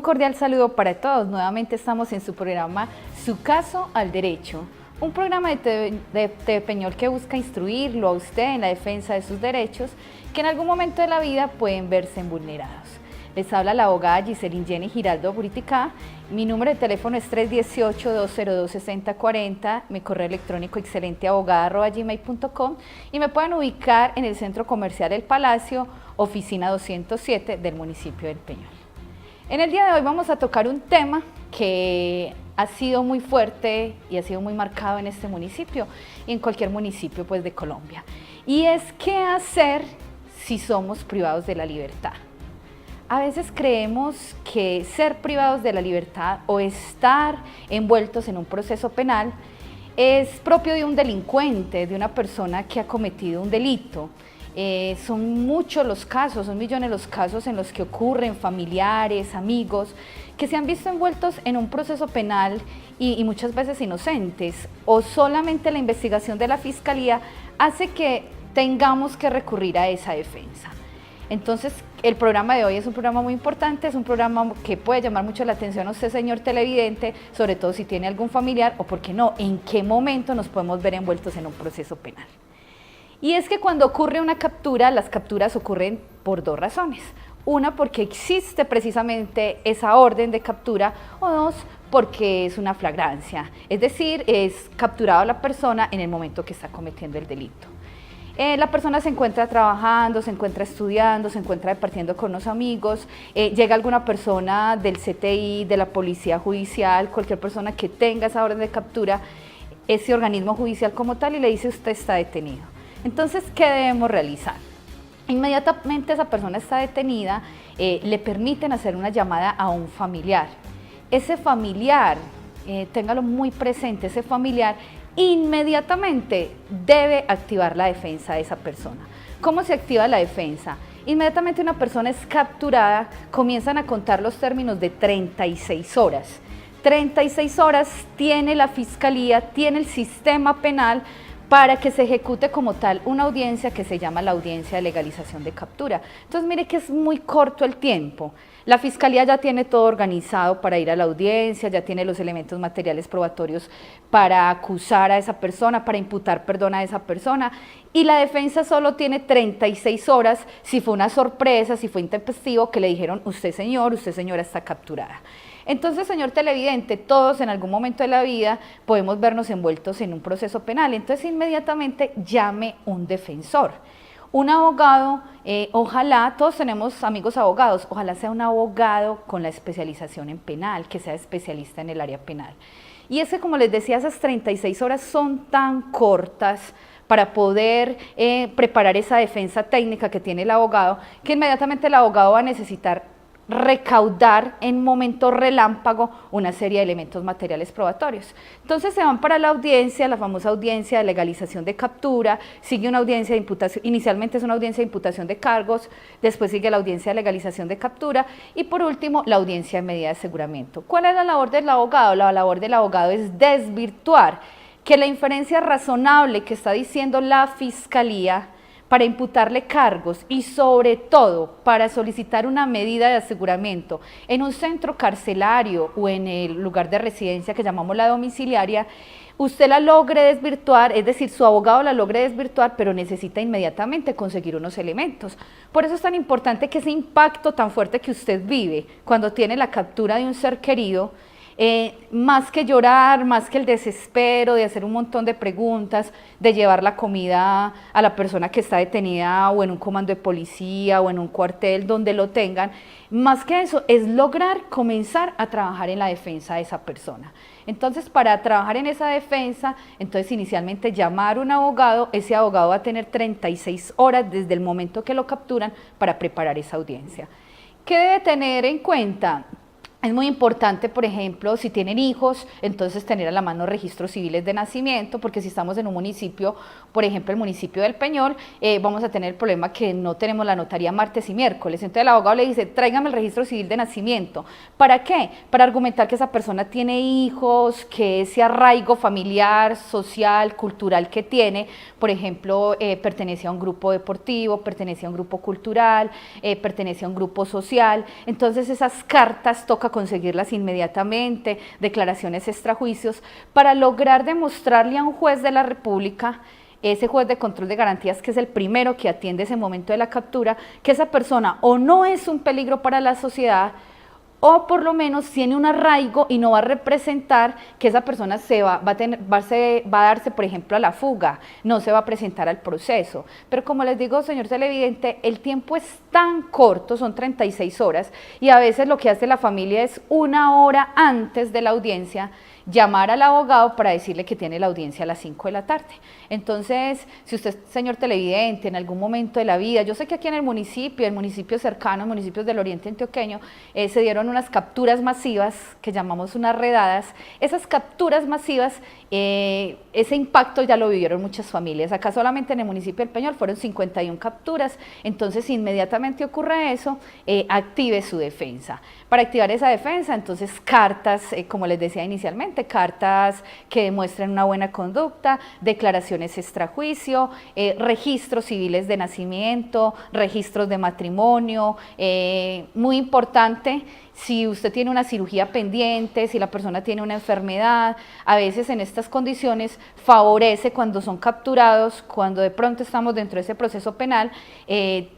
cordial saludo para todos. Nuevamente estamos en su programa Su Caso al Derecho, un programa de TV Peñol que busca instruirlo a usted en la defensa de sus derechos que en algún momento de la vida pueden verse vulnerados. Les habla la abogada Giselin Jenny Giraldo Buritica. Mi número de teléfono es 318-202-6040, mi correo electrónico excelenteabogada@gmail.com y me pueden ubicar en el Centro Comercial El Palacio, oficina 207 del municipio del Peñol. En el día de hoy vamos a tocar un tema que ha sido muy fuerte y ha sido muy marcado en este municipio y en cualquier municipio pues, de Colombia. Y es qué hacer si somos privados de la libertad. A veces creemos que ser privados de la libertad o estar envueltos en un proceso penal es propio de un delincuente, de una persona que ha cometido un delito. Son muchos los casos, son millones los casos en los que ocurren familiares, amigos, que se han visto envueltos en un proceso penal y muchas veces inocentes, o solamente la investigación de la Fiscalía hace que tengamos que recurrir a esa defensa. Entonces, el programa de hoy es un programa muy importante, es un programa que puede llamar mucho la atención a usted, señor televidente, sobre todo si tiene algún familiar o, por qué no, en qué momento nos podemos ver envueltos en un proceso penal. Y es que cuando ocurre una captura, las capturas ocurren por dos razones. Una, porque existe precisamente esa orden de captura, o dos, porque es una flagrancia, es decir, es capturado la persona en el momento que está cometiendo el delito. La persona se encuentra trabajando, se encuentra estudiando, se encuentra departiendo con unos amigos, llega alguna persona del CTI, de la Policía Judicial, cualquier persona que tenga esa orden de captura, ese organismo judicial como tal, y le dice usted está detenido. Entonces, ¿qué debemos realizar? Inmediatamente esa persona está detenida, le permiten hacer una llamada a un familiar. Ese familiar, téngalo muy presente, ese familiar inmediatamente debe activar la defensa de esa persona. ¿Cómo se activa la defensa? Inmediatamente una persona es capturada, comienzan a contar los términos de 36 horas. 36 horas tiene la Fiscalía, tiene el sistema penal para que se ejecute como tal una audiencia que se llama la audiencia de legalización de captura. Entonces mire que es muy corto el tiempo. La Fiscalía ya tiene todo organizado para ir a la audiencia, ya tiene los elementos materiales probatorios para acusar a esa persona, para imputar perdón a esa persona, y la defensa solo tiene 36 horas si fue una sorpresa, si fue intempestivo, que le dijeron usted señora está capturada. Entonces, señor televidente, todos en algún momento de la vida podemos vernos envueltos en un proceso penal, entonces inmediatamente llame un defensor. Un abogado, ojalá, todos tenemos amigos abogados, ojalá sea un abogado con la especialización en penal, que sea especialista en el área penal. Y es que, como les decía, esas 36 horas son tan cortas para poder preparar esa defensa técnica que tiene el abogado, que inmediatamente el abogado va a necesitar recaudar en momento relámpago una serie de elementos materiales probatorios. Entonces se van para la audiencia, la famosa audiencia de legalización de captura, sigue una audiencia de imputación, inicialmente es una audiencia de imputación de cargos, después sigue la audiencia de legalización de captura y por último la audiencia de medida de aseguramiento. ¿Cuál es la labor del abogado? La labor del abogado es desvirtuar que la inferencia razonable que está diciendo la Fiscalía para imputarle cargos y sobre todo para solicitar una medida de aseguramiento en un centro carcelario o en el lugar de residencia que llamamos la domiciliaria, usted la logre desvirtuar, es decir, su abogado la logre desvirtuar, pero necesita inmediatamente conseguir unos elementos. Por eso es tan importante que ese impacto tan fuerte que usted vive cuando tiene la captura de un ser querido, más que llorar, más que el desespero de hacer un montón de preguntas, de llevar la comida a la persona que está detenida o en un comando de policía o en un cuartel donde lo tengan, más que eso es lograr comenzar a trabajar en la defensa de esa persona. Entonces, para trabajar en esa defensa, entonces inicialmente llamar a un abogado, ese abogado va a tener 36 horas desde el momento que lo capturan para preparar esa audiencia. ¿Qué debe tener en cuenta? Es muy importante, por ejemplo, si tienen hijos, entonces tener a la mano registros civiles de nacimiento, porque si estamos en un municipio, por ejemplo, el municipio del Peñol, vamos a tener el problema que no tenemos la notaría martes y miércoles. Entonces el abogado le dice, tráigame el registro civil de nacimiento. ¿Para qué? Para argumentar que esa persona tiene hijos, que ese arraigo familiar, social, cultural que tiene, por ejemplo, pertenece a un grupo deportivo, pertenece a un grupo cultural, pertenece a un grupo social. Entonces esas cartas toca conseguirlas inmediatamente, declaraciones extrajuicios, para lograr demostrarle a un juez de la República, ese juez de control de garantías que es el primero que atiende ese momento de la captura, que esa persona o no es un peligro para la sociedad, o por lo menos tiene un arraigo y no va a representar que esa persona va a darse, por ejemplo, a la fuga, no se va a presentar al proceso. Pero como les digo, señor televidente, el tiempo es tan corto, son 36 horas, y a veces lo que hace la familia es 1 hora antes de la audiencia llamar al abogado para decirle que tiene la audiencia a las 5 de la tarde. Entonces, si usted, señor televidente, en algún momento de la vida, yo sé que aquí en el municipio cercano, municipios del oriente antioqueño, se dieron unas capturas masivas, que llamamos unas redadas. Esas capturas masivas, ese impacto ya lo vivieron muchas familias. Acá solamente en el municipio del Peñol fueron 51 capturas, entonces inmediatamente ocurre eso, active su defensa. Para activar esa defensa, entonces cartas, como les decía inicialmente, cartas que demuestren una buena conducta, declaraciones extrajuicio, registros civiles de nacimiento, registros de matrimonio, muy importante. Si usted tiene una cirugía pendiente, si la persona tiene una enfermedad, a veces en estas condiciones favorece cuando son capturados, cuando de pronto estamos dentro de ese proceso penal,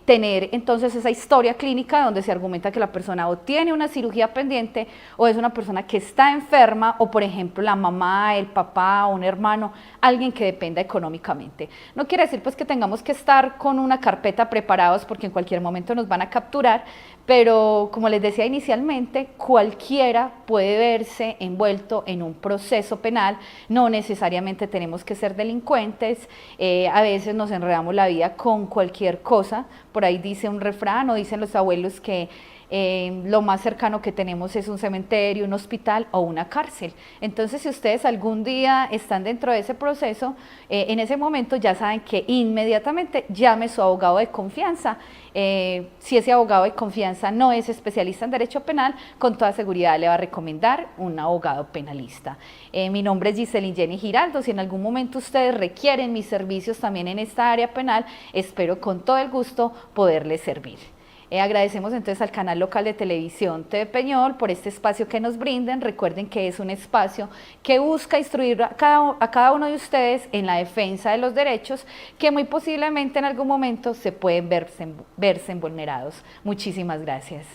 tener entonces esa historia clínica donde se argumenta que la persona o tiene una cirugía pendiente o es una persona que está enferma o por ejemplo la mamá, el papá o un hermano, alguien que dependa económicamente. No quiere decir pues que tengamos que estar con una carpeta preparados porque en cualquier momento nos van a capturar, pero como les decía inicialmente, cualquiera puede verse envuelto en un proceso penal, no necesariamente tenemos que ser delincuentes, a veces nos enredamos la vida con cualquier cosa, por ahí dice un refrán o dicen los abuelos que lo más cercano que tenemos es un cementerio, un hospital o una cárcel. Entonces, si ustedes algún día están dentro de ese proceso, en ese momento ya saben que inmediatamente llame a su abogado de confianza. Si ese abogado de confianza no es especialista en derecho penal, con toda seguridad le va a recomendar un abogado penalista. Mi nombre es Giselin Jenny Giraldo. Si en algún momento ustedes requieren mis servicios también en esta área penal, espero con todo el gusto poderles servir. Agradecemos entonces al canal local de televisión TV Peñol por este espacio que nos brinden. Recuerden que es un espacio que busca instruir a cada uno de ustedes en la defensa de los derechos que muy posiblemente en algún momento se pueden verse vulnerados. Muchísimas gracias.